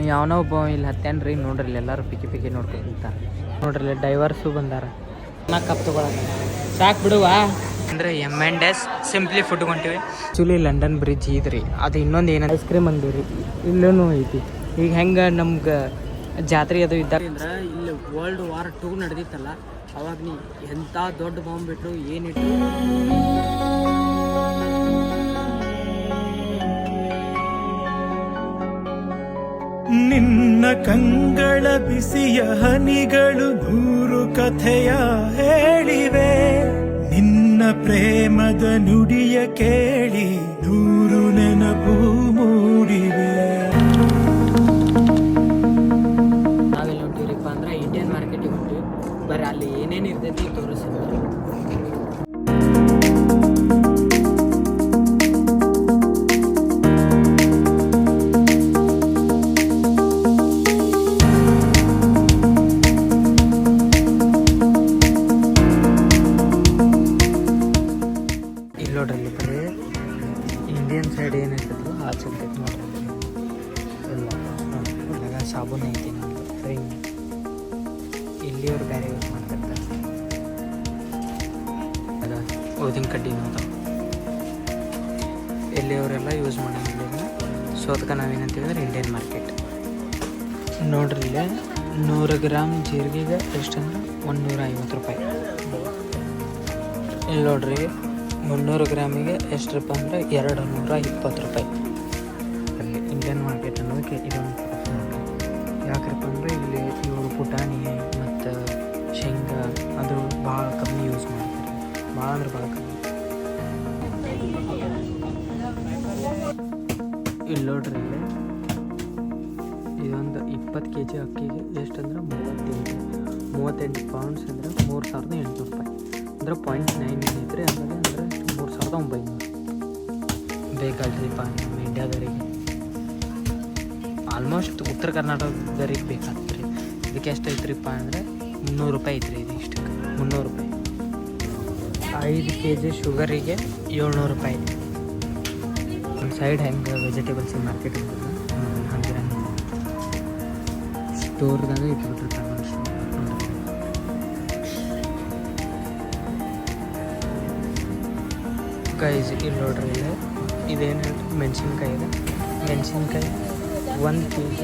ಯಾವನೋ ಒಬ್ಬ ಇಲ್ಲಿ ಹತ್ತೇನ್ರಿ ನೋಡ್ರಿ ಎಲ್ಲರೂ ಪಿಕ್ಕಿ ನೋಡ್ಕೊಂತಾರೆ ನೋಡ್ರಿ ಡೈವರ್ಸು ಬಂದಾರ ನಾ ಕಪ್ ತೊಗೊಳಕ್ಕೆ ಸಾಕು ಬಿಡುವ ಅಂದರೆ M&S ಸಿಂಪ್ಲಿ ಫುಡ್ ಹೊಂಟಿವಿ ಆ್ಯಕ್ಚುಲಿ ಲಂಡನ್ ಬ್ರಿಡ್ಜ್ ಇದ್ರಿ ಅದು ಇನ್ನೊಂದು ಏನು ಐಸ್ ಕ್ರೀಮ್ ಅಂದಿರಿ ಇಲ್ಲೂ ಐತಿ ಈಗ ಹೆಂಗೆ ನಮ್ಗೆ ಜಾತ್ರೆ ಅದು ಇದ್ದಾರೆ ಅಂದ್ರೆ ಇಲ್ಲಿ World War II ನಡೆದಿತ್ತಲ್ಲ ಅವಾಗ ನೀ ಎಂಥ ದೊಡ್ಡ ಬಾಂಬ್ ಬಿಟ್ಟರು ಏನಿಟ್ಟು ನಿನ್ನ ಕಂಗಳ ಬಿಸಿಯ ಹನಿಗಳು 100 ಕಥೆಯ ಹೇಳಿವೆ ನಿನ್ನ ಪ್ರೇಮದ ನುಡಿಯ ಕೇಳಿ 100 ನೆನಪು ಮೂಡಿವೆ. ನಾವೆಲ್ಲ ಹೊಂಟಿವ್ರಿಪ್ಪ ಅಂದ್ರೆ ಇಂಡಿಯನ್ ಮಾರ್ಕೆಟಿಗೆ ಹೊಂಟಿವಿ ಬರೀ ಅಲ್ಲಿ ಏನೇನು ಇರ್ತೈತಿ ತೋರಿಸಿದ್ರು. ನೋಡ್ರಿ ಬರೀ ಇಂಡಿಯನ್ ಸೈಡ್ ಏನಿರ್ತೈತೋ ಆ ಸಿಗ್ತೈತೆ ನೋಡ್ರಿ ಎಲ್ಲ ಒಳಗ ಸಾಬೂನು ಐತಿ ರಿಂಗ್ ಇಲ್ಲಿಯವ್ರು ಬೇರೆ ಯೂಸ್ ಮಾಡ್ತಿರ್ತಾರೆ ಅದ ಊದಿನ ಕಡ್ಡಿ ಅದಾವ ಇಲ್ಲಿಯವರೆಲ್ಲ ಯೂಸ್ ಮಾಡಂಗಿಲ್ಲ ಸೊ ಅದಕ್ಕೆ ನಾವೇನಂತೀವಿ ಅಂದ್ರೆ ಇಂಡಿಯನ್ ಮಾರ್ಕೆಟ್ ನೋಡ್ರಿ ಇಲ್ಲೇ 100 ಗ್ರಾಮ್ ಜೀರಿಗೆಗೆ ಎಷ್ಟಂದ್ರೆ 150 ರೂಪಾಯಿ. ಇಲ್ಲಿ ನೋಡ್ರಿ 300 ಗ್ರಾಮಿಗೆ ಎಷ್ಟರಪ್ಪ ಅಂದರೆ 220 ರೂಪಾಯಿ. ಅಲ್ಲಿ ಇಂಡಿಯನ್ ಮಾರ್ಕೆಟ್ ಅನ್ನೋದಕ್ಕೆ ಇದೊಂದು ಯಾಕಪ್ಪ ಅಂದರೆ ಇಲ್ಲಿ ಇವರು ಪುಟಾಣಿ ಮತ್ತು ಶೇಂಗಾ ಅದು ಭಾಳ ಕಮ್ಮಿ ಯೂಸ್ ಮಾಡ್ತಾರೆ, ಭಾಳ ಅಂದ್ರೆ ಭಾಳ ಕಮ್ಮಿ. ಇಲ್ಲಿ ನೋಡ್ರಿ ಇಲ್ಲಿ ಇದೊಂದು 20 kg ಅಕ್ಕಿಗೆ ಎಷ್ಟಂದ್ರೆ 38 ಪೌಂಡ್ಸ್ ಅಂದರೆ 3800 ರೂಪಾಯಿ ಅಂದ್ರೆ 0.9 ಐತ್ರಿ. ಆಮೇಲೆ ಅಂದರೆ 3900 ಬೇಕಾದ್ರಿಪ್ಪ ನಮ್ಮ ಇಂಡಿಯಾದವರಿಗೆ, ಆಲ್ಮೋಸ್ಟ್ ಉತ್ತರ ಕರ್ನಾಟಕದವ್ರಿಗೆ ಬೇಕಾಗ್ತದೆ ರೀ. ಇದಕ್ಕೆ ಎಷ್ಟು ಐತ್ರಿಪ್ಪ ಅಂದರೆ 300 ರೂಪಾಯಿ ಐತ್ರಿ. ಇದು ಇಷ್ಟಕ್ಕೆ 300 ರೂಪಾಯಿ. 5 kg ಶುಗರಿಗೆ 700 ರೂಪಾಯಿ. ಒಂದು ಸೈಡ್ ಹೆಂಗೆ ವೆಜಿಟೇಬಲ್ಸ್ ಮಾರ್ಕೆಟ್ ಇರ್ತದೆ ಹಂಗೆ ಸ್ಟೋರ್ದಾಗ ಇಟ್ಬಿಟ್ಟಿರ್ತಾರೆ. ಗೈಸ್ ಇಲ್ಲಿ ನೋಡ್ರಿ ಇಲ್ಲಿ ಇದೇನು ಮೆಣಸಿನ್ಕಾಯಿ ಇದೆ. ಮೆಣಸಿನ್ಕಾಯಿ 1 kg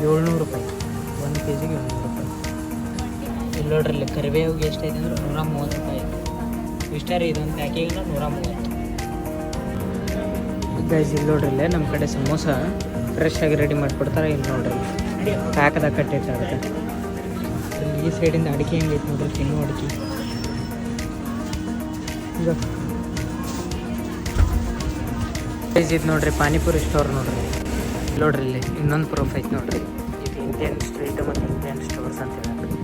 700 ರೂಪಾಯಿ. 1 kg 700 ರೂಪಾಯಿ. ಇಲ್ಲಿ ನೋಡ್ರಿ ಇಲ್ಲಿ ಕರಿಬೇವಿಗೆ ಎಷ್ಟೈತೆ ಅಂದ್ರೆ 130 ರೂಪಾಯಿ. ಇಷ್ಟ ರೀ ಇದೊಂದು ಪ್ಯಾಕಿಗೆ 130. ಗೈಸ್ ಇಲ್ಲಿ ನೋಡ್ರಿ ಇಲ್ಲೇ ನಮ್ಮ ಕಡೆ ಸಮೋಸ ಫ್ರೆಶ್ ಆಗಿ ರೆಡಿ ಮಾಡಿಕೊಡ್ತಾರೆ. ಇಲ್ಲಿ ನೋಡ್ರಿ ಪ್ಯಾಕ್ದಾಗ ಕಟ್ಟಿರ್ತಾರೆ. ಈ ಸೈಡಿಂದ ಅಡಿಕೆ ಹೆಂಗೈತೆ ನೋಡ್ರಿ, ತಿನ್ನೋ ಅಡಿಕೆ. ಈಗ ಇದು ನೋಡ್ರಿ ಪಾನಿಪುರಿ ಸ್ಟೋರ್ ನೋಡ್ರಿ. ನೋಡ್ರಿ ಇಲ್ಲಿ ಇನ್ನೊಂದು ಪ್ರೂಫ್ ಐತೆ ನೋಡ್ರಿ. ಇದು ಇಂಡಿಯನ್ ಸ್ಟ್ರೀಟ್ ಮತ್ತು ಇಂಡಿಯನ್ ಸ್ಟೋರ್ಸ್ ಅಂತ ಹೇಳಿ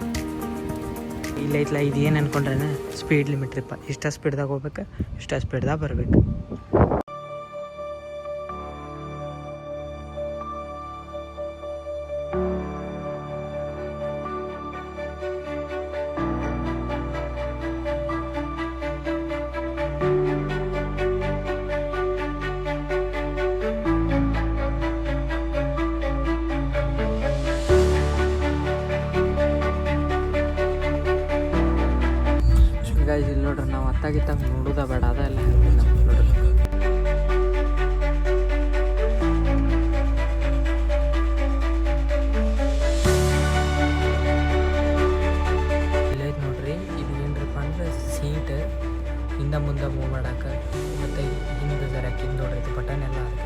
ಇಲ್ಲ ಐತ್ಲ. ಇದು ಏನು ಅನ್ಕೊಂಡ್ರೆ ಸ್ಪೀಡ್ ಲಿಮಿಟ್ ರೀಪ್ಪ. ಇಷ್ಟ ಸ್ಪೀಡ್ದಾಗ ಹೋಗ್ಬೇಕು, ಇಷ್ಟ ಸ್ಪೀಡ್ದಾಗ ಬರಬೇಕು. ಗೈಸ್ ಇಲ್ಲಿ ನೋಡ್ರಿ ನಾವು ಅತ್ತಾಗಿತ್ತಾಗ ನೋಡೋದ ಬೇಡ, ಅದೆಲ್ಲ ಹೇಳ್ತೀವಿ ನಾವು ನೋಡ್ರಿ. ಇಲ್ಲೈತೆ ನೋಡ್ರಿ. ಇದು ಏನ್ರಪ್ಪ ಅಂದ್ರೆ ಸೀಟ್ ಹಿಂದ ಮುಂದೆ ಮೂವ್ ಮಾಡಕ್ಕೆ ಮತ್ತು ಹಿಂದೆ ಜರಕ್ಕೆ ನೋಡ್ರಿ ಇದು ಬಟನ್ ಎಲ್ಲ ಅದಕ್ಕೆ.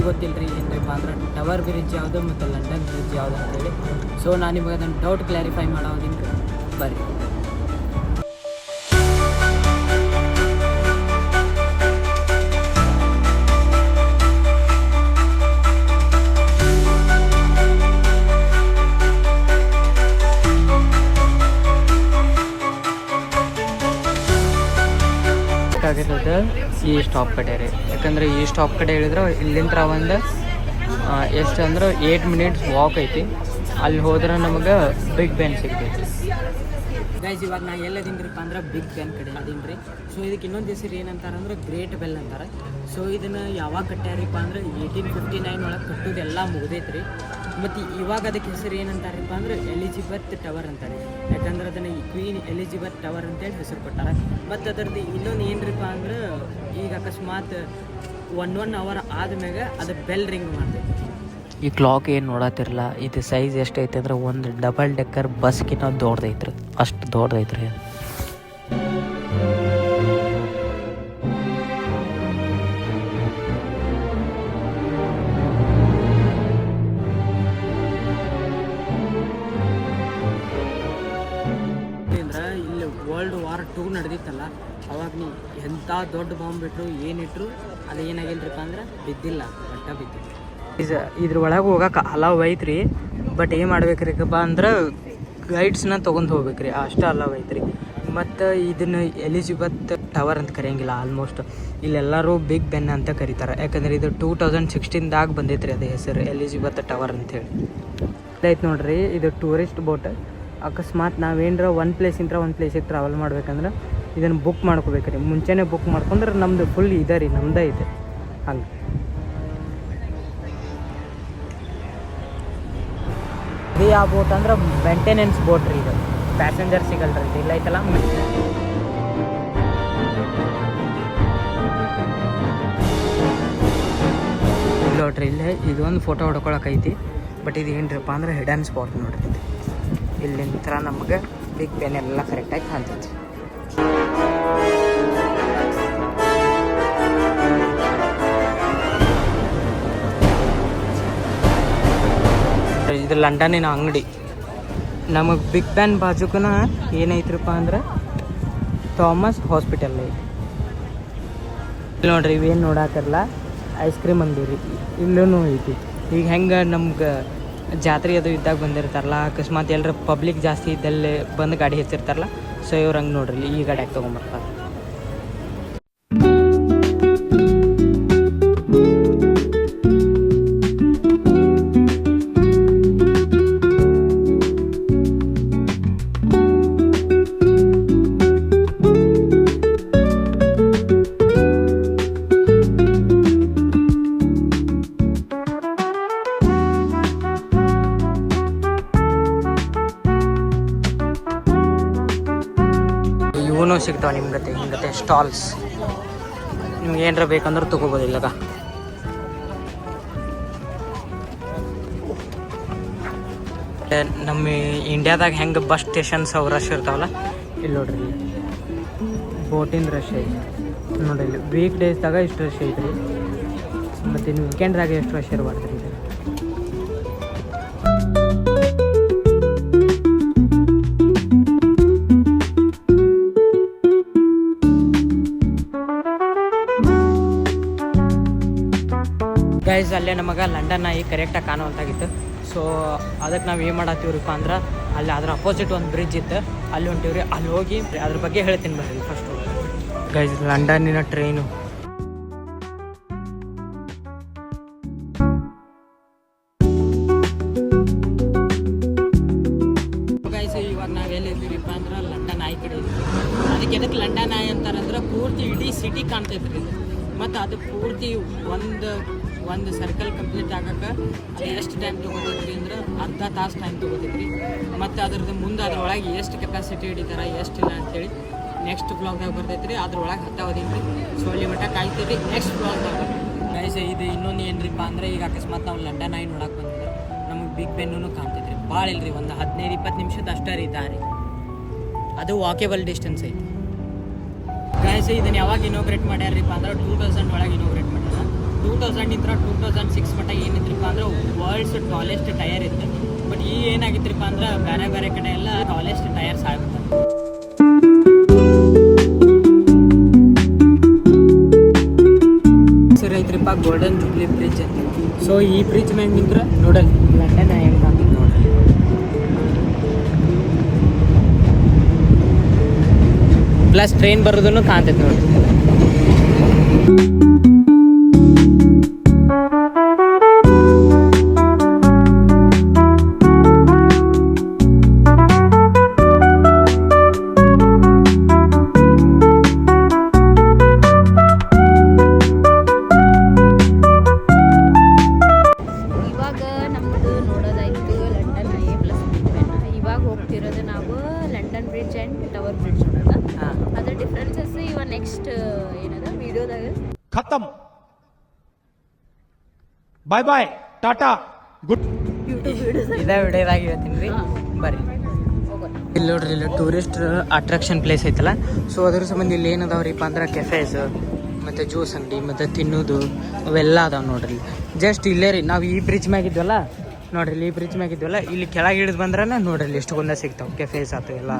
ಗೊತ್ತಿಲ್ಲ ರೀ ಏನಪ್ಪ ಅಂದ್ರೆ ಟವರ್ ಬ್ರಿಡ್ಜ್ ಯಾವುದು ಮತ್ತು ಲಂಡನ್ ಬ್ರಿಡ್ಜ್ ಯಾವುದು ಅಂತೇಳಿ. ಸೊ ನಾನು ನಿಮಗೆ ಅದನ್ನು ಡೌಟ್ ಕ್ಲಾರಿಫೈ ಮಾಡೋದಕ್ಕೆ ಬರ್ರಿ. ಬೇಕಾಗಿರೋದು ಈ ಸ್ಟಾಪ್ ಕಡೆ ರೀ. ಯಾಕಂದ್ರೆ ಈ ಸ್ಟಾಪ್ ಕಡೆ ಹೇಳಿದ್ರೆ ಇಲ್ಲಿಂದ ಒಂದು ಎಷ್ಟು ಅಂದ್ರೆ 8 ಮಿನಿಟ್ಸ್ ವಾಕ್ ಐತಿ. ಅಲ್ಲಿ ಹೋದ್ರೆ ನಮಗೆ ಬಿಗ್ ಬೆನ್ ಸಿಗ್ತೈತಿ. ಗೈಸ್ ಇವಾಗ ನಾ ಎಲ್ಲದಿಂದ್ರಪ್ಪ ಅಂದ್ರೆ ಬಿಗ್ ಬೆನ್ ಕಡೆ ಅದೀನಿ ರೀ. ಸೊ ಇದಕ್ಕೆ ಇನ್ನೊಂದು ಹೆಸರು ಏನಂತಾರೆ ಅಂದ್ರೆ ಗ್ರೇಟ್ ಬೆಲ್ ಅಂತಾರೆ. ಸೊ ಇದನ್ನು ಯಾವಾಗ ಕಟ್ಟ್ಯಾರಪ್ಪ ಅಂದ್ರೆ 1859 ಒಳಗೆ ಕಟ್ಟೋದೆಲ್ಲ ಮುಗ್ದೈತೆ ರೀ. ಮತ್ತು ಇವಾಗ ಅದಕ್ಕೆ ಹೆಸರು ಏನಂತಾರಪ್ಪ ಅಂದ್ರೆ ಎಲಿಜಿಬೆತ್ ಟವರ್ ಅಂತಾರೆ. ಯಾಕಂದ್ರೆ ಅದನ್ನು ಕ್ವೀನ್ ಎಲಿಜಿಬೆತ್ ಟವರ್ ಅಂತೇಳಿ ಹೆಸರು ಕೊಟ್ಟಾರೆ. ಮತ್ತು ಅದರದ್ದು ಇನ್ನೊಂದು ಏನ್ರಿಪ್ಪ ಅಂದ್ರೆ ಈಗ ಅಕಸ್ಮಾತ್ 1 ಅವರ್ ಆದ್ಮ್ಯಾಗ ಅದು ಬೆಲ್ ರಿಂಗ್ ಮಾಡ್ತೈತಿ. ಈ ಕ್ಲಾಕ್ ಏನು ನೋಡತ್ತಿರಲ್ಲ, ಇದು ಸೈಜ್ ಎಷ್ಟೈತೆ ಅಂದ್ರೆ ಒಂದು ಡಬಲ್ ಡೆಕ್ಕರ್ ಬಸ್ಗಿನ ದೊಡ್ಡದೈತ್ರಿ, ಅಷ್ಟು ದೊಡ್ಡದೈತ್ರಿ. ಇಲ್ಲಿ ವರ್ಲ್ಡ್ ವಾರ್ 2 ನಡೆದಿತ್ತಲ್ಲ, ಅವಾಗ ನೀವು ಎಂಥ ದೊಡ್ಡ ಬಾಂಬ್ ಇಟ್ಟರು ಏನಿಟ್ರು ಅದು ಏನಾಗಿಲ್ರಿಪ್ಪ ಅಂದ್ರೆ ಬಿದ್ದಿಲ್ಲ, ಬಟ್ಟ ಬಿದ್ದಿಲ್ಲ. ಇದ್ರ ಒಳಗೆ ಹೋಗಕ್ಕೆ ಅಲಾವ್ ಐತ್ರಿ. ಬಟ್ ಏನು ಮಾಡ್ಬೇಕ್ರಿಪ್ಪ ಅಂದ್ರೆ ಗೈಡ್ಸ್ನ ತೊಗೊಂಡು ಹೋಗ್ಬೇಕ್ರಿ, ಅಷ್ಟು ಅಲಾವ್ ಐತ್ರಿ. ಮತ್ತು ಇದನ್ನು ಎಲಿಜಿಬೆತ್ ಟವರ್ ಅಂತ ಕರೆಯಂಗಿಲ್ಲ. ಆಲ್ಮೋಸ್ಟ್ ಇಲ್ಲೆಲ್ಲರೂ ಬಿಗ್ ಬೆನ್ ಅಂತ ಕರೀತಾರೆ. ಯಾಕಂದ್ರೆ ಇದು 2016ದಾಗ ಬಂದೈತ್ರಿ ಅದು ಹೆಸರು ಎಲಿಜಿಬೆತ್ ಟವರ್ ಅಂಥೇಳಿ. ಇದೈತೆ ನೋಡ್ರಿ, ಇದು ಟೂರಿಸ್ಟ್ ಬೋಟ್. ಅಕಸ್ಮಾತ್ ನಾವೇನರ ಒಂದು ಪ್ಲೇಸಿಂದ ಒಂದು ಪ್ಲೇಸಿಗೆ ಟ್ರಾವೆಲ್ ಮಾಡ್ಬೇಕಂದ್ರೆ ಇದನ್ನು ಬುಕ್ ಮಾಡ್ಕೋಬೇಕ್ರಿ. ಮುಂಚೆನೇ ಬುಕ್ ಮಾಡ್ಕೊಂಡ್ರೆ ನಮ್ಮದು ಫುಲ್ ಇದೆ ರೀ, ನಮ್ಮದೇ ಇದೆ. ಹಂಗೆ ಇದು ಯಾವ ಬೋಟ್ ಅಂದ್ರೆ ಮೇಂಟೆನೆನ್ಸ್ ಬೋಟ್ ರೀ. ಇದು ಪ್ಯಾಸೆಂಜರ್ ಸಿಗಲ್ರಿ, ಇದು ಇಲ್ಲ ಐತಲ್ಲ. ಇಲ್ಲ ನೋಡ್ರಿ, ಇಲ್ಲೇ ಇದೊಂದು ಫೋಟೋ ಹೊಡ್ಕೊಳಕೈತಿ. ಬಟ್ ಇದು ಏನ್ರಪ್ಪ ಅಂದ್ರೆ ಹಿಡನ್ ಸ್ಪಾಟ್ ನೋಡ್ರಿ. ಇಲ್ಲಿಂದ ನಮ್ಗೆ ಬಿಗ್ ಬೆನ್ ಎಲ್ಲ ಕರೆಕ್ಟಾಗಿ ಕಾಣ್ತೈತಿ. ಇದು ಲಂಡನ್ನಿನ ಅಂಗಡಿ. ನಮಗೆ ಬಿಗ್ ಬ್ಯಾನ್ ಬಾಜುಕನ ಏನೈತ್ರಪ್ಪ ಅಂದ್ರೆ ಥಾಮಸ್ ಹಾಸ್ಪಿಟಲ್ ಐತಿ. ಇಲ್ಲಿ ನೋಡ್ರಿ, ಇವೇನು ನೋಡಾತಿರಲ್ಲ ಐಸ್ ಕ್ರೀಮ್ ಅಂಗಡಿ ರೀ, ಇಲ್ಲೂ ಐತಿ. ಈಗ ಹೆಂಗೆ ನಮ್ಗೆ ಜಾತ್ರೆ ಅದು ಇದ್ದಾಗ ಬಂದಿರ್ತಾರಲ್ಲ, ಅಕಸ್ಮಾತ್ ಎಲ್ಲರ ಪಬ್ಲಿಕ್ ಜಾಸ್ತಿ ಇದ್ದಲ್ಲಿ ಬಂದು ಗಾಡಿ ಹೆಚ್ಚಿರ್ತಾರಲ್ಲ, ಸೊ ಇವ್ರು ಹಂಗೆ ನೋಡ್ರಿ ಈ ಗಾಡಿಯಾಗ ತೊಗೊಂಬರ್ತಾರೆ. ಇವೂ ಸಿಗ್ತಾವೆ ನಿಮ್ಗತ್ತೆ ಹಿಂಗತ್ತೆ ಸ್ಟಾಲ್ಸ್. ನಿಮ್ಗೆ ಏನರ ಬೇಕಂದ್ರೆ ತೊಗೋಬೋದು ಇಲ್ಲಾಗ. ನಮ್ಮ ಇಂಡಿಯಾದಾಗ ಹೆಂಗೆ ಬಸ್ ಸ್ಟೇಷನ್ಸ್ ಅವು ರಶ್ ಇರ್ತಾವಲ್ಲ, ಇಲ್ಲಿ ನೋಡ್ರಿ ಬೋಟಿಂದ ರಶ್ ಐತಿ ನೋಡ್ರಿ. ಇಲ್ಲಿ ವೀಕ್ ಡೇಸ್ದಾಗ ಇಷ್ಟು ರಶ್ ಐತ್ರಿ, ಮತ್ತು ಇನ್ನು ವೀಕೆಂಡ್ದಾಗ ಎಷ್ಟು ರಶ್ ಇರಬಾರ್ದು ರೀ. ಗೈಸ್ ಅಲ್ಲೇ ನಮಗೆ ಲಂಡನ್ ನಾಯಿ ಕರೆಕ್ಟಾಗಿ ಕಾಣುವಂತಾಗಿತ್ತು. ಸೊ ಅದಕ್ಕೆ ನಾವು ಏನು ಮಾಡತ್ತೀವ್ರಿಪ್ಪ ಅಂದ್ರೆ ಅಲ್ಲಿ ಅದ್ರ ಅಪೋಸಿಟ್ ಒಂದು ಬ್ರಿಡ್ಜ್ ಇತ್ತು, ಅಲ್ಲಿ ಹೊಂಟೀವ್ರಿ. ಅಲ್ಲಿ ಹೋಗಿ ಅದ್ರ ಬಗ್ಗೆ ಹೇಳ್ತೀನಿ ಬರ್ರಿ ಫಸ್ಟು. ಗೈಸ್ ಲಂಡನ್ನಿನ ಟ್ರೈನು. ಗೈಸ್ ಇವಾಗ ನಾವು ಎಲ್ಲಿದ್ದೀವಿಪ್ಪ ಅಂದ್ರೆ ಲಂಡನ್ ಐ ಕಡೆ ಇದ್ದೀವಿ. ಅದಕ್ಕೆ ಎದಕ್ಕೆ ಲಂಡನ್ ಐ ಅಂತಾರಂದ್ರೆ ಪೂರ್ತಿ ಇಡೀ ಸಿಟಿ ಕಾಣ್ತೈತ್ರಿ ಇದು. ಮತ್ತು ಅದು ಪೂರ್ತಿ ಒಂದು ಸರ್ಕಲ್ ಕಂಪ್ಲೀಟ್ ಆಗಕ್ಕೆ ಅದು ಎಷ್ಟು ಟೈಮ್ ತೊಗೋತೈತ್ರಿ ಅಂದ್ರೆ ಅರ್ಧ ತಾಸು ಟೈಮ್ ತೊಗೋತೈತ್ರಿ. ಮತ್ತು ಅದ್ರದ್ದು ಮುಂದೆ ಅದ್ರೊಳಗೆ ಎಷ್ಟು ಕೆಪಾಸಿಟಿ ಹಿಡಿತಾರೆ ಎಷ್ಟಿಲ್ಲ ಅಂತೇಳಿ ನೆಕ್ಸ್ಟ್ ಬ್ಲಾಗ್ದಾಗ ಬರ್ತೈತ್ರಿ. ಅದ್ರೊಳಗೆ ಹತ್ತಾವದೀನಿ ರೀ. ಸೊ ಅಲ್ಲಿ ಮಟ್ಟ ಕಾಯ್ತೈತಿ ನೆಕ್ಸ್ಟ್ ಬ್ಲಾಗ್ದಾಗ. ಗೈಸ್ ಇದು ಇನ್ನೊಂದು ಏನ್ರಿಪ್ಪ ಅಂದ್ರೆ ಈಗ ಅಕಸ್ಮಾತ್ ನಾವು ಲಂಡನ್ ಐ ನೋಡಕ್ಕೆ ಬಂದ್ರೆ ನಮಗೆ ಬಿಗ್ ಬೆನ್ನೂ ಕಾಣ್ತೈತ್ರಿ. ಭಾಳ ಇಲ್ರಿ, ಒಂದು 15-20 ನಿಮಿಷದ ಅಷ್ಟೇ ರೀ ದಾರಿ. ಅದು ವಾಕೇಬಲ್ ಡಿಸ್ಟೆನ್ಸ್ ಐತಿ. ಗೈಸ್ ಇದನ್ನು ಯಾವಾಗ ಇನೋಗ್ರೇಟ್ ಮಾಡ್ಯಾರಿಪ್ಪ ಅಂದ್ರೆ 2000 ಒಳಗೆ ಇನೋಗ್ರೇಟ್ ಮಾಡ್ಯಾರ. 2000 2006 ಮಟ್ಟ ಏನಿದ್ರಪ್ಪ ಅಂದ್ರೆ ವರ್ಲ್ಡ್ಸ್ ಟಾಲೆಸ್ಟ್ ಟೈರ್ ಇತ್ತು. ಬಟ್ ಈಗ ಏನಾಗಿದ್ರಪ್ಪ ಅಂದ್ರೆ ಬೇರೆ ಬೇರೆ ಕಡೆ ಎಲ್ಲ ಟಾಲೆಸ್ಟ್ ಟೈರ್ಸ್ ಆಗುತ್ತೆ. ಸರಿ ಐತ್ರಿಪ್ಪ ಗೋಲ್ಡನ್ ಜೂಬ್ಲಿ ಬ್ರಿಡ್ಜ್. ಸೊ ಈ ಬ್ರಿಡ್ಜ್ ಮ್ಯಾಗ ನಿಂತ್ರೆ ನೋಡಲ್ ಲಂಡನ್ ಹೆಂಗೆ ಕಾಣ್ತದೆ ನೋಡ್ರಿ. ಪ್ಲಸ್ ಟ್ರೈನ್ ಬರೋದನ್ನು ಕಾಣ್ತೈತೆ ನೋಡ್ರಿ. ಇವಾಗ ನಮ್ಮದು ನೋಡೋದಾಯ್ತು ಲಂಡನ್ IA+B. ಇವಾಗ ಹೋಗ್ತಿರೋದು ನಾವು London bridge and tower bridge ನೋಡೋದು. ಹಾಂ ಅದ್ರ ಡಿಫ್ರೆನ್ಸಸ್ ಇವ ನೆಕ್ಸ್ಟ್ ಏನದ ವಿಡಿಯೋದಾಗ ಖತಮ್. ಬಾಯ್ ಬಾಯ್, ಟಾಟಾ, ಗುಡ್. ಯೂಟ್ಯೂಬ್ ವಿಡಿಯೋಸ್ ಇದೇ ವಿಡಿಯೋದಾಗ ಹೇಳ್ತೀನಿ ರೀ, ಬರ್ರಿ. ಹೋಗೋಣ. ಇಲ್ಲಿ ನೋಡ್ರಿ, ಇಲ್ಲಿ ಟೂರಿಸ್ಟ್ ಅಟ್ರಾಕ್ಷನ್ ಪ್ಲೇಸ್ ಐತಲ್ಲ, ಸೊ ಅದ್ರ ಸಂಬಂಧ ಇಲ್ಲಿ ಏನದಾವ್ರಿಪ್ಪ ಅಂದ್ರೆ ಕೆಫೇಸ್ ಮತ್ತು ಜ್ಯೂಸ್ ಅಂಗಡಿ ಮತ್ತು ತಿನ್ನೋದು ಅವೆಲ್ಲ ಅದಾವೆ ನೋಡ್ರಿ. ಜಸ್ಟ್ ಇಲ್ಲೇ ರೀ, ನಾವು ಈ ಬ್ರಿಡ್ಜ್ ಮ್ಯಾಗಿದ್ವಲ್ಲ ನೋಡ್ರಿ, ಈ ಬ್ರಿಡ್ಜ್ ಮ್ಯಾಗಿದ್ವಲ್ಲ, ಇಲ್ಲಿ ಕೆಳಗೆ ಇಳಿದು ಬಂದ್ರೆ ನೋಡ್ರಿ ಇಲ್ಲಿ ಎಷ್ಟು ಗೊಂದ ಸಿಗ್ತಾವೆ ಕೆಫೇಸ್ ಆತು ಎಲ್ಲ.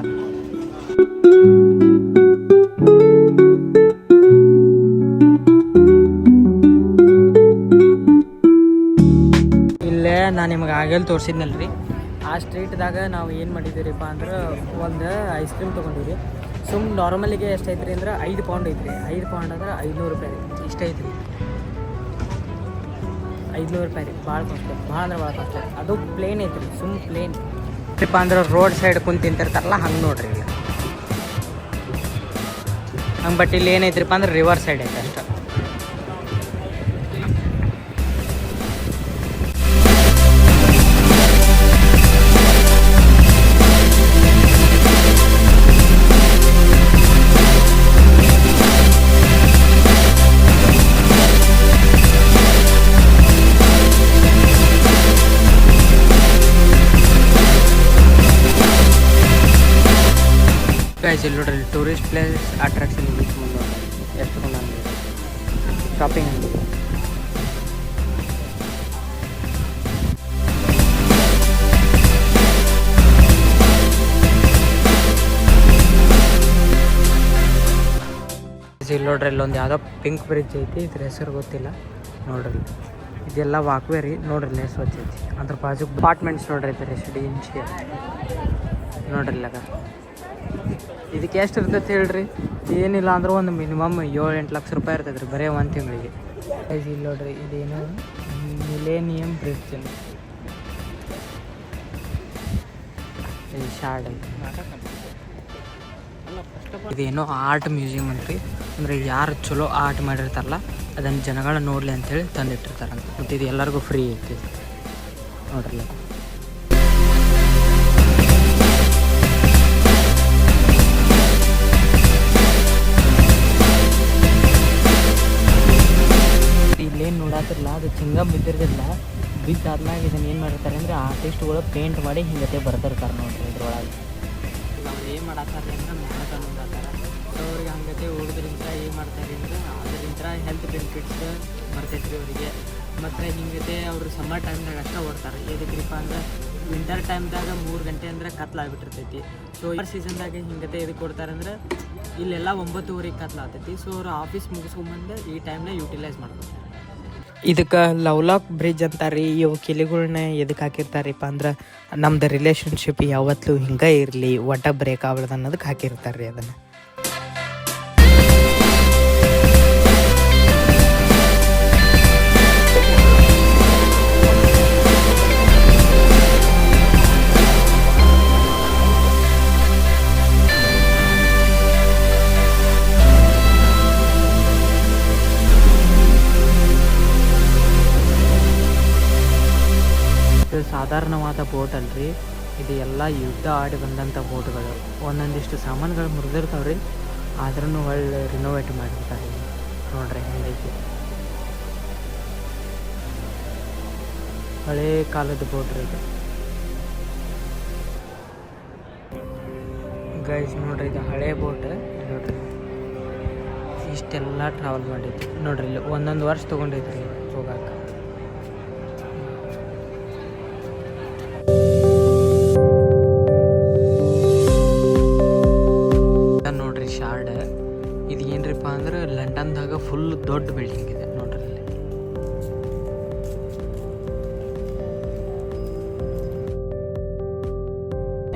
ಇಲ್ಲೇ ನಾನು ನಿಮಗೆ ಆಗಲ್ಲಿ ತೋರಿಸಿದ್ನಲ್ರಿ, ಆ ಸ್ಟ್ರೀಟ್ದಾಗ ನಾವು ಏನು ಮಾಡಿದ್ದೀರಿಪ್ಪ ಅಂದ್ರೆ ಒಂದು ಐಸ್ ಕ್ರೀಮ್ ತೊಗೊಂಡಿವ್ರಿ. ನಾರ್ಮಲಿಗೆ ಎಷ್ಟು ಐತ್ರಿ ಅಂದ್ರೆ 5 ಪೌಂಡ್ ಐತ್ರಿ. 5 ಪೌಂಡ್ ಅಂದ್ರೆ 500 ರೂಪಾಯಿ ರೀ, ಇಷ್ಟ ಐತ್ರಿ. 500 ರೂಪಾಯಿ ರೀ, ಭಾಳ ಕಾಸ್ಟ್ಲಿ, ಭಾಳ ಅಂದ್ರೆ ಭಾಳ ಕಾಸ್ಟ್ಲಿ. ಅದು ಪ್ಲೇನ್ ಐತ್ರಿ, ಪ್ಲೇನ್ ಇಪ್ಪ ಅಂದ್ರೆ ರೋಡ್ ಸೈಡ್ ಕುಂತು ತಿಂತಿರ್ತಾರಲ್ಲ ಹಂಗೆ ನೋಡ್ರಿ ಇಲ್ಲ ಹಂಗೆ. ಬಟ್ ಇಲ್ಲಿ ಏನೈತ್ರಿಪ್ಪ ಅಂದ್ರೆ ರಿವರ್ ಸೈಡ್ ಐತೆ ಅಷ್ಟೇ. ಇಲ್ಲಿ ನೋಡ್ರಿ, ಟೂರಿಸ್ಟ್ ಪ್ಲೇಸ್ ಅಟ್ರಾಕ್ಷನ್ ಮುಂದೆ ಎಷ್ಟು ಅಂಗಡಿ, ಶಾಪಿಂಗ್ ಅಂಗಡಿ. ಇಲ್ಲಿ ನೋಡ್ರಿ, ಇಲ್ಲೊಂದು ಯಾವುದೋ ಪಿಂಕ್ ಬ್ರಿಡ್ಜ್ ಐತಿ, ಇದ್ರ ಹೆಸರು ಗೊತ್ತಿಲ್ಲ ನೋಡ್ರಿ. ಇದೆಲ್ಲ ವಾಕ್ವೇ ರೀ ನೋಡ್ರಿ, ಲೇಸ್ ಐತಿ. ಅದ್ರ ಬಾಜು ಅಪಾರ್ಟ್ಮೆಂಟ್ಸ್ ನೋಡ್ರಿ, ಐತೆ ರೆಸಿಡೆನ್ಷಿಯಲ್ ನೋಡ್ರಿ. ಇಲ್ಲಾಗ ಇದಕ್ಕೆ ಎಷ್ಟು ಇರ್ತೈತೆ ಹೇಳ್ರಿ, ಏನಿಲ್ಲ ಅಂದ್ರೆ ಒಂದು ಮಿನಿಮಮ್ 7-8 ಲಕ್ಷ ರೂಪಾಯಿ ಇರ್ತೈತೆ ರೀ ಬರೀ ಒಂದು ತಿಂಗಳಿಗೆ. ಇಲ್ಲಿ ನೋಡ್ರಿ, ಇದೇನು ಮಿಲೇನಿಯಂ ಬ್ರಿಡ್ಜ್ ಶಾರ್ಡ್ ಐತಿ. ಇದೇನೋ ಆರ್ಟ್ ಮ್ಯೂಸಿಯಂ ಅಂತ್ರಿ, ಅಂದರೆ ಯಾರು ಚಲೋ ಆರ್ಟ್ ಮಾಡಿರ್ತಾರಲ್ಲ ಅದನ್ನು ಜನಗಳ ನೋಡಲಿ ಅಂಥೇಳಿ ತಂದಿಟ್ಟಿರ್ತಾರಂತ. ಮತ್ತು ಇದು ಎಲ್ಲರಿಗೂ ಫ್ರೀ ಐತಿ ನೋಡ್ರಿ. ಇಲ್ಲೇನು ನೋಡತ್ತಿರಲ್ಲ, ಅದು ಚಿಂಗಮ್ ಬಿದ್ದಿರ್ತಿಲ್ಲ, ಬಿದ್ದಾದ್ಮ್ಯಾಗ ಇದನ್ನು ಏನು ಮಾಡಿರ್ತಾರೆ ಅಂದರೆ ಆರ್ಟಿಸ್ಟ್ಗಳು ಪೇಂಟ್ ಮಾಡಿ ಹಿಂಗತೆ ಬರ್ತಿರ್ತಾರೆ ನೋಡ್ರಿ ಇದ್ರೊಳಗೆ. ಅವ್ರು ಏನು ಮಾಡತ್ತಾರೆ ಅಂದ್ರೆ ಮಾಡ್ತಾರೆ, ಸೊ ಅವ್ರಿಗೆ ಹಂಗತೆ ಹೋಗೋದ್ರಿಂದ ಏನು ಮಾಡ್ತಾರೆ ಅಂದ್ರೆ ಅದರಿಂದ ಹೆಲ್ತ್ ಬೆನಿಫಿಟ್ಸ್ ಬರ್ತೈತೆ ರೀ ಅವರಿಗೆ. ಮತ್ತು ಹಿಂಗತೆ ಅವರು ಸಮ್ಮರ್ ಟೈಮ್ದಾಗ ಅಷ್ಟೇ ಓಡ್ತಾರೆ. ಎದಕ್ರಿಪ್ಪ ಅಂದ್ರೆ ವಿಂಟರ್ ಟೈಮ್ದಾಗ 3 ಗಂಟೆ ಅಂದ್ರೆ ಕತ್ಲಾಗ್ಬಿಟ್ಟಿರ್ತೈತಿ. ಸೊ ಈ ಸೀಸನ್ದಾಗ ಹಿಂಗತೆ ಎದಕ್ಕೆ ಕೊಡ್ತಾರೆ ಅಂದ್ರೆ ಇಲ್ಲೆಲ್ಲ 9:30 ಕತ್ಲಾಗ್ತೈತಿ. ಸೊ ಅವರು ಆಫೀಸ್ ಮುಗಿಸ್ಕೊಂಬಂದು ಈ ಟೈಮ್ನ ಯೂಟಿಲೈಸ್ ಮಾಡ್ತಾರೆ. ಇದಕ್ಕೆ ಲವ್ಲಾಕ್ ಬ್ರಿಡ್ಜ್ ಅಂತಾರೆ ರೀ. ಇವು ಕಿಲಿಗಳ್ನ ಎದಕ್ಕೆ ಹಾಕಿರ್ತಾರಿಪ್ಪ ಅಂದ್ರೆ ನಮ್ದು ರಿಲೇಷನ್ಶಿಪ್ ಯಾವತ್ತೂ ಹಿಂಗೆ ಇರಲಿ, ಒಟ್ಟ ಬ್ರೇಕ್ ಆಗ್ಬಾರ್ದು ಅನ್ನೋದಕ್ಕೆ ಹಾಕಿರ್ತಾರೆ ರೀ ಅದನ್ನು. ಸಾಧಾರಣವಾದ ಬೋಟ್ ಅಲ್ರಿ, ಇದು ಎಲ್ಲ ಯುದ್ಧ ಆಡಿ ಬಂದಂಥ ಬೋಟ್ಗಳು. ಒಂದೊಂದಿಷ್ಟು ಸಾಮಾನುಗಳು ಮುರಿದಿರ್ತಾವೆ ರೀ, ಆದ್ರೂ ಒಳ್ಳೆ ರಿನೋವೇಟ್ ಮಾಡಿರ್ತಾರೆ ನೋಡ್ರಿ. ಹೆಂಗೈತಿ ಹಳೇ ಕಾಲದ ಬೋಟ್ ರೀ ಇದು ಗೈಸ್. ನೋಡ್ರಿ, ಇದು ಹಳೆ ಬೋಟ್ ನೋಡ್ರಿ, ಇಷ್ಟೆಲ್ಲ ಟ್ರಾವೆಲ್ ಮಾಡೈತಿ ನೋಡ್ರಿ. ಇಲ್ಲಿ 1 ವರ್ಷ ತೊಗೊಂಡೈತ್ರಿ ಹೋಗಾಕ. ನೋಡ್ರಿ ಶಾರ್ಡ್, ಇದು ಏನ್ರಿಪ್ಪ ಅಂದ್ರೆ ಲಂಡನ್ದಾಗ ಫುಲ್ ದೊಡ್ಡ ಬಿಲ್ಡಿಂಗ್ ಇದೆ ನೋಡ್ರಿ.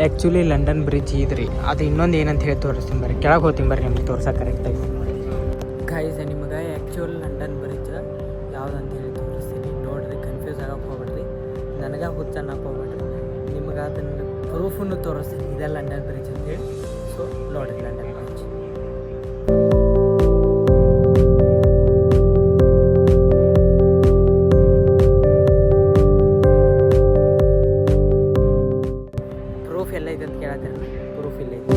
ಆ್ಯಕ್ಚುಲಿ ಲಂಡನ್ ಬ್ರಿಡ್ಜ್ ಇದ್ರಿ ಅದು ಇನ್ನೊಂದು ಏನಂತ ಹೇಳಿ ತೋರಿಸ್ತೀನಿ ಬರ್ರಿ, ಕೆಳಗೆ ಹೋಗ್ತೀನಿ ಬರ್ರಿ ನಿಮ್ಗೆ ತೋರ್ಸೋಕೆ ಕರೆಕ್ಟಾಗಿ. ಗೈಸ್ ನಿಮ್ಗೆ ಆ್ಯಕ್ಚುಲ್ ಲಂಡನ್ ಬ್ರಿಡ್ಜ್ ಯಾವುದಂತ ಹೇಳಿ ತೋರಿಸ್ತೀನಿ ನೋಡಿರಿ, ಕನ್ಫ್ಯೂಸ್ ಆಗಕ್ಕೆ ಹೋಗ್ಬೇಡ್ರಿ, ನನಗೆ ಹುಚ್ಚನ್ನಕ್ಕೆ ಹೋಗ್ಬೇಡ್ರಿ, ನಿಮ್ಗೆ ಅದನ್ನು ಪ್ರೂಫನ್ನು ತೋರಿಸ್ತೀನಿ ಇದೆ ಲಂಡನ್ ಬ್ರಿಡ್ಜ್ ಅಂತೇಳಿ. ಸೊ ನೋಡಿರಿ ಲಂಡನ್ ಬ್ರಿಡ್ಜ್. ಪ್ರೂಫ್ ಎಲ್ಲ ಇದೆ ಅಂತ ಕೇಳತ್ತೀರ, ಪ್ರೂಫ್ ಇಲ್ಲ ಇದೆ.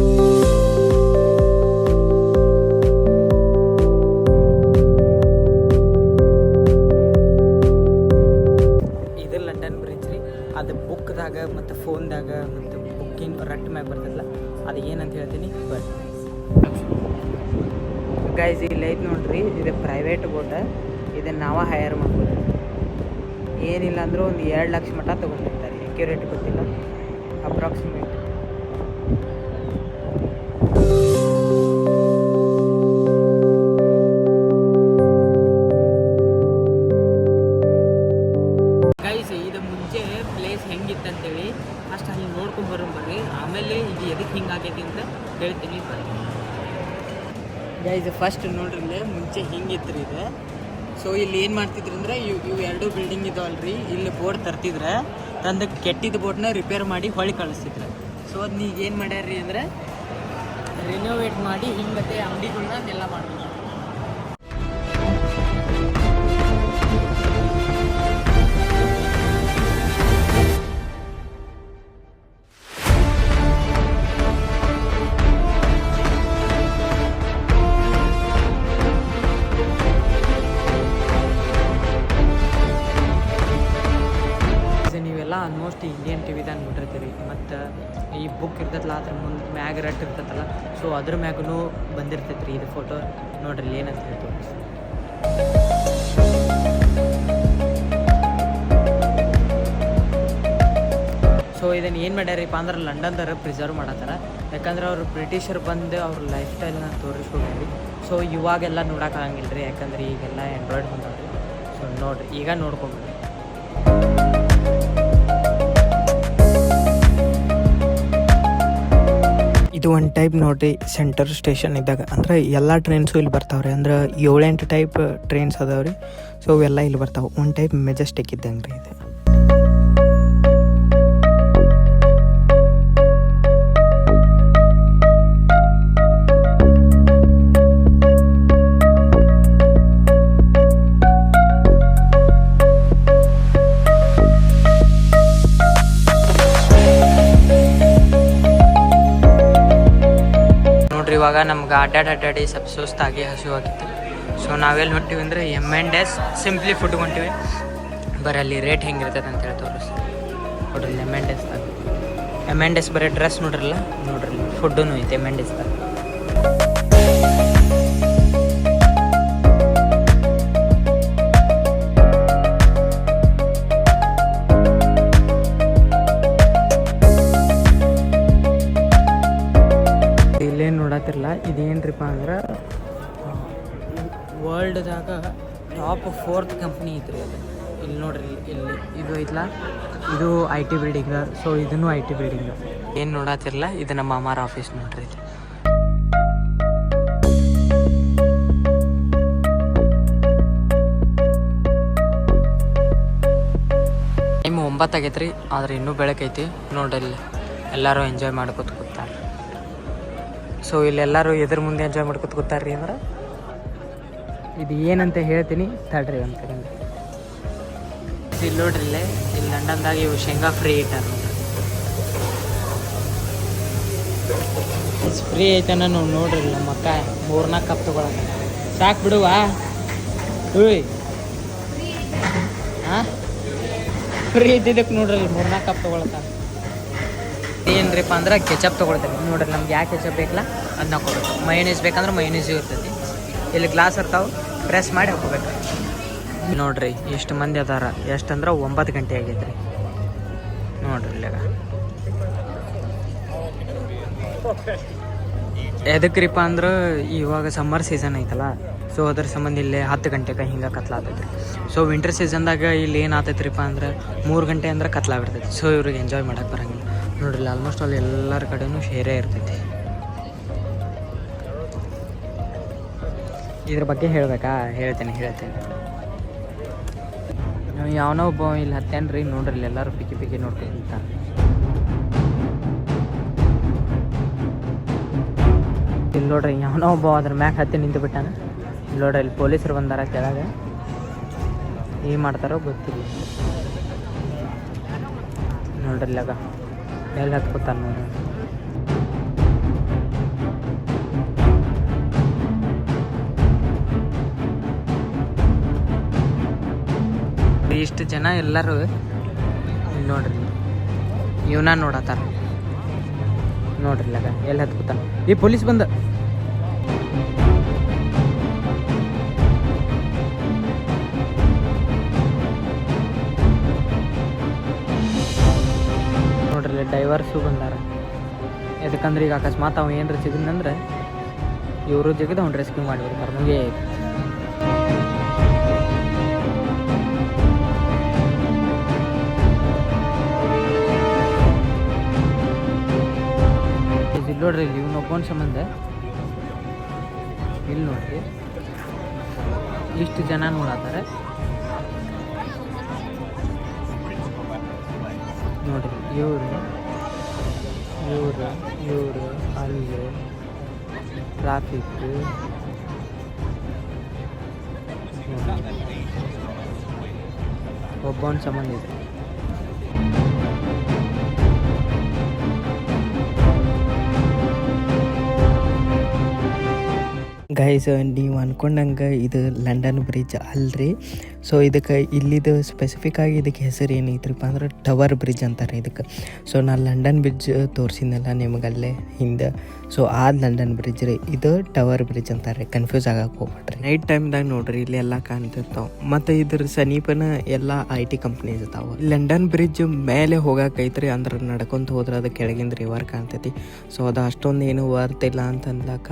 ಇದು ಲಂಡನ್ ಬ್ರಿಡ್ಜ್ ರೀ, ಅದು ಬುಕ್ದಾಗ ಮತ್ತು ಫೋನ್ದಾಗ ಮತ್ತು ಬುಕ್ಕಿಂಗ್ ರಟ್ ಮ್ಯಾಗ ಬರ್ತದಲ್ಲ, ಅದು ಏನಂತ ಹೇಳ್ತೀನಿ ಬರ್ರಿ. ಗೈಸ್ ಇಲ್ಲ ಐತೆ ನೋಡ್ರಿ, ಇದು ಪ್ರೈವೇಟ್ ಬೋಟ, ಇದನ್ನು ನಾವೇ ಹೈಯರ್ ಮಾಡ್ಬೋದು. ಏನಿಲ್ಲ ಅಂದರೂ ಒಂದು 2 ಲಕ್ಷ ಮಟ್ಟ ತೊಗೊಂಡಿರ್ತಾರೆ, ಅಕ್ಯುರೇಟ್ ಗೊತ್ತಿಲ್ಲ, ಅಪ್ರಾಕ್ಸಿಮೇಟ್. ಗೈಸ್ ಇದು ಮುಂಚೆ ಪ್ಲೇಸ್ ಹೆಂಗಿತ್ತಂತೇಳಿ ಅಷ್ಟು ಅಲ್ಲಿ ನೋಡ್ಕೊಂಬರೋ ಬರ್ರಿ, ಆಮೇಲೆ ಇದು ಎದಕ್ಕೆ ಹಿಂಗಾಗೈತಿ ಅಂತ ಹೇಳ್ತೀನಿ ಬರ್ರಿ. ಗೈಸ್ ಫಸ್ಟ್ ನೋಡ್ರಿ ಇಲ್ಲೇ ಮುಂಚೆ ಹಿಂಗಿತ್ತು ರೀ ಇದು. ಸೊ ಇಲ್ಲಿ ಏನು ಮಾಡ್ತಿದ್ರು ಅಂದರೆ ಇವು 2 ಬಿಲ್ಡಿಂಗ್ ಇದಾವಲ್ರಿ, ಇಲ್ಲಿ ಬೋಟ್ ತರ್ತಿದ್ರೆ ತಂದು ಕೆಟ್ಟಿದ್ದ ಬೋಟ್ನ ರಿಪೇರ್ ಮಾಡಿ ಹೊಳಿ ಕಳಿಸ್ತಿದ್ರು. ಸೊ ಅದನ್ನ ಈಗ ಏನು ಮಾಡ್ಯಾರ್ರಿ ಅಂದರೆ ರಿನೋವೇಟ್ ಮಾಡಿ ಹಿಂಗತ್ತೆ ಅಂಗಡಿಗಳನ್ನ ಅದೆಲ್ಲ ಮಾಡ್ಬೇಕು. ನೀವೆಲ್ಲ ಆಲ್ಮೋಸ್ಟ್ ಇಂಡಿಯನ್ ಟಿ ವಿದಾಗ ನೋಡಿರ್ತೀರಿ, ಮತ್ತು ಈ ಬುಕ್ ಇರ್ತೈತಲ್ಲ ಅದ್ರ ಮುಂದೆ ಮ್ಯಾಗ್ ರಟ್ ಇರ್ತೈತಲ್ಲ, ಸೊ ಅದ್ರ ಮ್ಯಾಗೂ ಬಂದಿರ್ತೈತೆ ರೀ ಇದು ಫೋಟೋ. ನೋಡ್ರಿ ಏನಂತ ಹೇಳ್ತೀವಿ. ಸೊ ಇದನ್ನು ಏನು ಮಾಡ್ಯಾರಪ್ಪ ಅಂದ್ರೆ ಲಂಡನ್ದವ್ರು ಪ್ರಿಸರ್ವ್ ಮಾಡತ್ತಾರ, ಯಾಕಂದ್ರೆ ಅವರು ಬ್ರಿಟಿಷರು ಬಂದು ಅವ್ರ ಲೈಫ್ ಸ್ಟೈಲ್ನ ತೋರಿಸ್ಕೊಡ್ರಿ. ಸೊ ಇವಾಗೆಲ್ಲ ನೋಡೋಕ್ಕಾಗಂಗಿಲ್ಲ ರೀ, ಯಾಕಂದ್ರೆ ಈಗೆಲ್ಲ ಆ್ಯಂಡ್ರಾಯ್ಡ್ ಬಂದವ್ರಿ. ಸೊ ನೋಡಿರಿ ಈಗ ನೋಡ್ಕೊಂಬಿಡ್ರಿ. ಇದು ಒಂದು ಟೈಪ್ ನೋಡಿರಿ ಸೆಂಟರ್ ಸ್ಟೇಷನ್ ಇದ್ದಾಗ, ಅಂದ್ರೆ ಎಲ್ಲ ಟ್ರೈನ್ಸು ಇಲ್ಲಿ ಬರ್ತಾವ್ರಿ, ಅಂದ್ರೆ 7-8 ಟೈಪ್ ಟ್ರೈನ್ಸ್ ಅದಾವ್ರಿ. ಸೊ ಅವೆಲ್ಲ ಇಲ್ಲಿ ಬರ್ತಾವೆ, ಒಂದು ಟೈಪ್ ಮೆಜೆಸ್ಟಿಕ್ ಇದ್ದಂಗೆ ರೀ ಇದು. ಇವಾಗ ನಮ್ಗೆ ಅಡ್ಡಾಡಿ ಸ್ವಲ್ಪ ಸುಸ್ತಾಗಿ ಹಸಿವಾಗಿತ್ತು. ಸೊ ನಾವೆಲ್ಲಿ ಹೊಂಟಿವಿ ಅಂದರೆ M&S ಸಿಂಪ್ಲಿ ಫುಡ್ ಹೊಂಟಿವಿ. ಬರೀ ಅಲ್ಲಿ ರೇಟ್ ಹೆಂಗಿರ್ತದೆ ಅಂತೇಳಿ ತೋರಿಸ್ತೀವಿ ನೋಡ್ರಿ. M&S ಬರೀ ಡ್ರೆಸ್ ನೋಡ್ರಲ್ಲ, ನೋಡ್ರಿ ಫುಡ್ಡೂ ಐತೆ M&Sದಾಗ. ಇಲ್ಲೇನು ನೋಡತ್ತಿರಲ್ಲ, ಇದೇನ್ರಿಪ್ಪ ಅಂದ್ರೆ ವರ್ಲ್ಡ್ದಾಗ ಟಾಪ್ 4th ಕಂಪ್ನಿ ಐತ್ರಿ ಅದು. ಇಲ್ಲಿ ನೋಡ್ರಿ, ಇಲ್ಲಿ ಇದು ಐತಲ್ಲ, ಇದು IT ಬಿಲ್ಡಿಂಗ್. ಸೊ ಇದನ್ನು IT ಬಿಲ್ಡಿಂಗ್. ಏನು ನೋಡತ್ತಿರಲ್ಲ, ಇದು ನಮ್ಮ ಮಾಮಾರ ಆಫೀಸ್ ನೋಡ್ರಿ. ಇದು ಟೈಮ್ 9 ಆಗೈತ್ರಿ, ಆದ್ರೆ ಇನ್ನೂ ಬೆಳಕೈತಿ ನೋಡ್ರಿ. ಎಲ್ಲರೂ ಎಂಜಾಯ್ ಮಾಡ್ಕೊತ ಕೂತಾರೆ. ಸೊ ಇಲ್ಲೆಲ್ಲರೂ ಎದ್ರ ಮುಂದೆ ಎಂಜಾಯ್ ಮಾಡ್ಕೊತ ಕೂತಾರ್ರಿ ಅಂದ್ರೆ ಇದು ಏನಂತ ಹೇಳ್ತೀನಿ ತಡ್ರಿ ಅಂತ. ಇಲ್ಲಿ ನೋಡ್ರಿ, ಇಲ್ಲಿ ಲಂಡನ್ದಾಗ ಇವು ಶೇಂಗಾ ಫ್ರೀ ಇಟ್ಟಾರ. ಫ್ರೀ ಐತನ ನಾವು ನೋಡ್ರಿ, ನಮ್ಮ ಅಕ್ಕ 3-4 ಕಪ್ ತೊಗೊಳಕ ಸಾಕು ಬಿಡುವ. ಹಾಂ ಫ್ರೀ ಇದ್ದಿದ್ದಕ್ಕೆ ನೋಡ್ರಿ 3-4 ಕಪ್ ತೊಗೊಳಕ. ಏನ್ರಿಪ್ಪ ಅಂದ್ರೆ ಕೆಚಪ್ ತೊಗೊಳ್ತೇವೆ ನೋಡ್ರಿ. ನಮ್ಗೆ ಯಾಕೆ ಕೆಚಪ್ ಬೇಕಲ್ಲ ಅದನ್ನ ಹಾಕೋಬೇಕು. ಮಯೋನೀಸ್ ಬೇಕಂದ್ರೆ ಮಯೋನೀಸು ಇರ್ತೈತಿ. ಇಲ್ಲಿ ಗ್ಲಾಸ್ ಇರ್ತಾವೆ, ಪ್ರೆಸ್ ಮಾಡಿ ಹಾಕೋಬೇಕು. ನೋಡ್ರಿ ಎಷ್ಟು ಮಂದಿ ಅದಾರ, ಎಷ್ಟಂದ್ರೆ 9 ಗಂಟೆ ಆಗೈತ್ರಿ ನೋಡ್ರಿ. ಇಲ್ಲಾಗ ಎದಕ್ರಿಪ್ಪ ಅಂದ್ರೆ ಇವಾಗ ಸಮ್ಮರ್ ಸೀಸನ್ ಐತಲ್ಲ, ಸೊ ಅದ್ರ ಸಂಬಂಧ ಇಲ್ಲಿ 10 ಗಂಟೆಗೆ ಹಿಂಗೆ ಕತ್ಲಾಗ್ತೈತಿ. ಸೊ ವಿಂಟರ್ ಸೀಸನ್ದಾಗ ಇಲ್ಲಿ ಏನು ಆಗ್ತೈತ್ರಿಪ್ಪ ಅಂದ್ರೆ 3 ಗಂಟೆ ಅಂದ್ರೆ ಕತ್ಲಾಗ್ಬಿಡ್ತೈತಿ. ಸೊ ಇವ್ರಿಗೆ ಎಂಜಾಯ್ ಮಾಡೋಕೆ ಬರೋಂಗಿಲ್ಲ. ನೋಡ್ರಿ ಆಲ್ಮೋಸ್ಟ್ ಅಲ್ಲಿ ಎಲ್ಲರ ಕಡೆನೂ ಶೇರೇ ಇರ್ತೈತಿ. ಇದ್ರ ಬಗ್ಗೆ ಹೇಳ್ಬೇಕಾ? ಹೇಳ್ತೇನೆ. ಯಾವನೋ ಒಬ್ಬ ಇಲ್ಲಿ ಹತ್ತೇನ್ರಿ, ನೋಡ್ರಿ ಇಲ್ಲಿ ಎಲ್ಲರೂ ಪಿಕ್ಕಿ ನೋಡ್ಕೊಂತಾರೆ. ಇಲ್ಲಿ ನೋಡ್ರಿ ಯಾವನೋ ಒಬ್ಬ ಅದ್ರ ಮ್ಯಾಗ ಹತ್ತಿ ನಿಂತು ಬಿಟ್ಟಾನ. ಇಲ್ಲಿ ನೋಡ್ರಿ ಇಲ್ಲಿ ಪೊಲೀಸರು ಬಂದಾರ ಕೆಳಗೆ. ಏನು ಮಾಡ್ತಾರೋ ಗೊತ್ತಿಲ್ಲ. ನೋಡ್ರಿ ಇಲ್ಲಾಗ ಎಲ್ಲಿ ಹತ್ಕೊತಾನ ನೋಡಿ. ಇಷ್ಟು ಜನ ಎಲ್ಲರೂ ಇಲ್ಲಿ ನೋಡ್ರಿ ಇವನ ನೋಡತ್ತಾರ. ನೋಡ್ರಿ ಇಲ್ಲಾಗ ಎಲ್ಲಿ ಹತ್ಕೊತಾನ. ಈ ಪೊಲೀಸ್ ಬಂದ. ನೋಡ್ರಿ ಡೈವರ್ಸು ಬಂದಾರ. ಯಾಕಂದ್ರೆ ಈಗ ಅಕಸ್ಮಾತ್ ಅವ ಏನ್ರ ಸಿಗಂದ್ರೆ ಇವರು ಜಗದ ಅವ್ನು ರೆಸ್ಕ್ಯೂ ಮಾಡಿಬಿಡ್ತಾರೆ. ಮುಗಿಯೇ ನೋಡ್ರಿ ಇಲ್ಲಿ ಇವನೊಬ್ಬನ ಸಂಬಂಧ ಇಲ್ಲಿ ನೋಡ್ರಿ ಇಷ್ಟು ಜನ ನೋಡತ್ತಾರೆ. ನೋಡ್ರಿ ಇವರು ಅಲ್ಲಿ ಟ್ರಾಫಿಕ್ ಒಬ್ಬನ ಸಂಬಂಧ ಇದೆ. ಗೈಸ್ ನೀವು ಅಂದ್ಕೊಂಡಂಗೆ ಇದು ಲಂಡನ್ ಬ್ರಿಡ್ಜ್ ಅಲ್ರಿ. ಸೊ ಇದಕ್ಕೆ ಇಲ್ಲಿದು ಸ್ಪೆಸಿಫಿಕ್ ಆಗಿ ಇದಕ್ಕೆ ಹೆಸರು ಏನೈತ್ರಿಪ್ಪ ಅಂದ್ರೆ ಟವರ್ ಬ್ರಿಡ್ಜ್ ಅಂತಾರೆ ಇದಕ್ಕೆ. ಸೊ ನಾನು ಲಂಡನ್ ಬ್ರಿಡ್ಜ್ ತೋರಿಸಿದ್ನಲ್ಲ ನಿಮಗಲ್ಲೇ ಹಿಂದೆ, ಸೊ ಆ ಲಂಡನ್ ಬ್ರಿಡ್ಜ್ ರೀ, ಇದು ಟವರ್ ಬ್ರಿಡ್ಜ್ ಅಂತಾರೆ. ಕನ್ಫ್ಯೂಸ್ ಆಗಕ್ಕೆ ಹೋಗ್ಬಿಟ್ರಿ. ನೈಟ್ ಟೈಮ್ದಾಗ ನೋಡ್ರಿ ಇಲ್ಲಿ ಎಲ್ಲ ಕಾಣ್ತಿರ್ತಾವೆ. ಮತ್ತು ಇದ್ರ ಸಮೀಪನ ಎಲ್ಲ IT ಕಂಪ್ನೀಸ್ ಇರ್ತಾವೆ. ಲಂಡನ್ ಬ್ರಿಡ್ಜ್ ಮೇಲೆ ಹೋಗಕ್ಕೈತ್ರಿ, ಅಂದ್ರೆ ನಡ್ಕೊಂತ ಹೋದ್ರೆ ಅದು ಕೆಳಗಿಂದ ರಿವರ್ ಕಾಣ್ತೈತಿ. ಸೊ ಅದು ಅಷ್ಟೊಂದು ಏನು ವರ್ತ್ ಇಲ್ಲ ಅಂತ ಅನ್ಲಾಕ.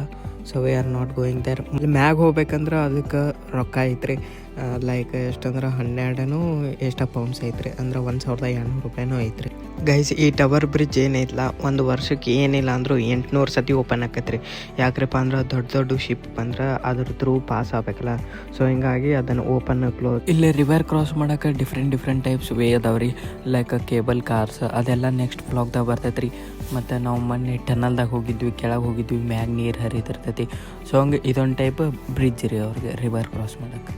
So we are not going there. ಮ್ಯಾಗ ಹೋಗ್ಬೇಕಂದ್ರೆ ಅದಕ್ಕೆ ರೊಕ್ಕ ಐತ್ರಿ. ಲೈಕ್ ಎಷ್ಟಂದ್ರೆ 12 ಎಷ್ಟು ಪೌಂಡ್ಸ್ ಐತ್ರಿ, ಅಂದ್ರೆ 1200 ರೂಪಾಯಿನೂ ಐತ್ರಿ. ಗೈಸ್ ಈ ಟವರ್ ಬ್ರಿಡ್ಜ್ ಏನೈತಲ್ಲ ಒಂದು ವರ್ಷಕ್ಕೆ ಏನಿಲ್ಲ ಅಂದರೂ 800 ಸತಿ ಓಪನ್ ಆಕೈತ್ರಿ. ಯಾಕ್ರಪ್ಪ ಅಂದ್ರೆ ದೊಡ್ಡ ಶಿಪ್ ಬಂದ್ರೆ ಅದ್ರ ಥ್ರೂ ಪಾಸ್ ಆಗ್ಬೇಕಲ್ಲ. ಸೊ ಹಿಂಗಾಗಿ ಅದನ್ನು ಓಪನ್ ಕ್ಲೋಸ್. ಇಲ್ಲಿ ರಿವರ್ ಕ್ರಾಸ್ ಮಾಡೋಕೆ ಡಿಫ್ರೆಂಟ್ ಟೈಪ್ಸ್ ವೇ ಅದಾವ್ರಿ. ಲೈಕ್ ಕೇಬಲ್ ಕಾರ್ಸ್ ಅದೆಲ್ಲ ನೆಕ್ಸ್ಟ್ ಬ್ಲಾಗ್ದಾಗ ಬರ್ತೈತ್ರಿ. ಮತ್ತು ನಾವು ಮೊನ್ನೆ ಟನಲ್ದಾಗ ಹೋಗಿದ್ವಿ, ಕೆಳಗೆ ಹೋಗಿದ್ವಿ, ಮ್ಯಾಗ ನೀರು ಹರಿತಿರ್ತೈತಿ. ಸೊ ಹಂಗೆ ಇದೊಂದು ಟೈಪ್ ಬ್ರಿಡ್ಜ್ ರೀ ಅವ್ರಿಗೆ ರಿವರ್ ಕ್ರಾಸ್ ಮಾಡೋಕೆ.